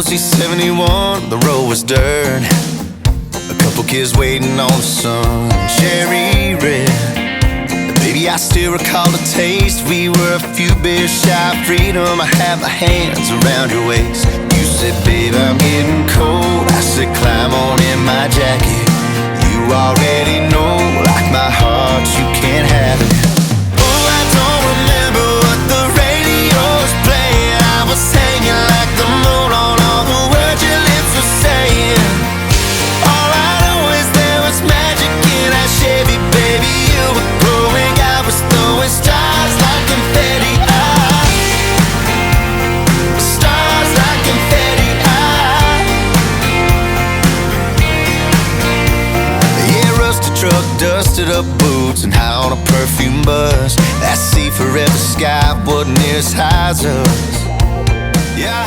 see 71, the road was dirt. A couple kids waiting on the sun, cherry red. Baby, I still recall the taste. We were a few beers shy of freedom. I had my hands around your waist. You said, babe, I'm getting cold. I said, climb on in my jacket. You already know, like my heart, you can't have it. Oh, I don't remember what the radio was playing. I was hanging like the moon on all the words your lips were saying. All I know is there was magic in that Chevy, baby. You were growing, I was throwing stars like confetti. Stars like confetti. Yeah, rusted truck, dusted up boots, and high on a perfume bus. That sea forever sky wasn't near as high as us. Yeah,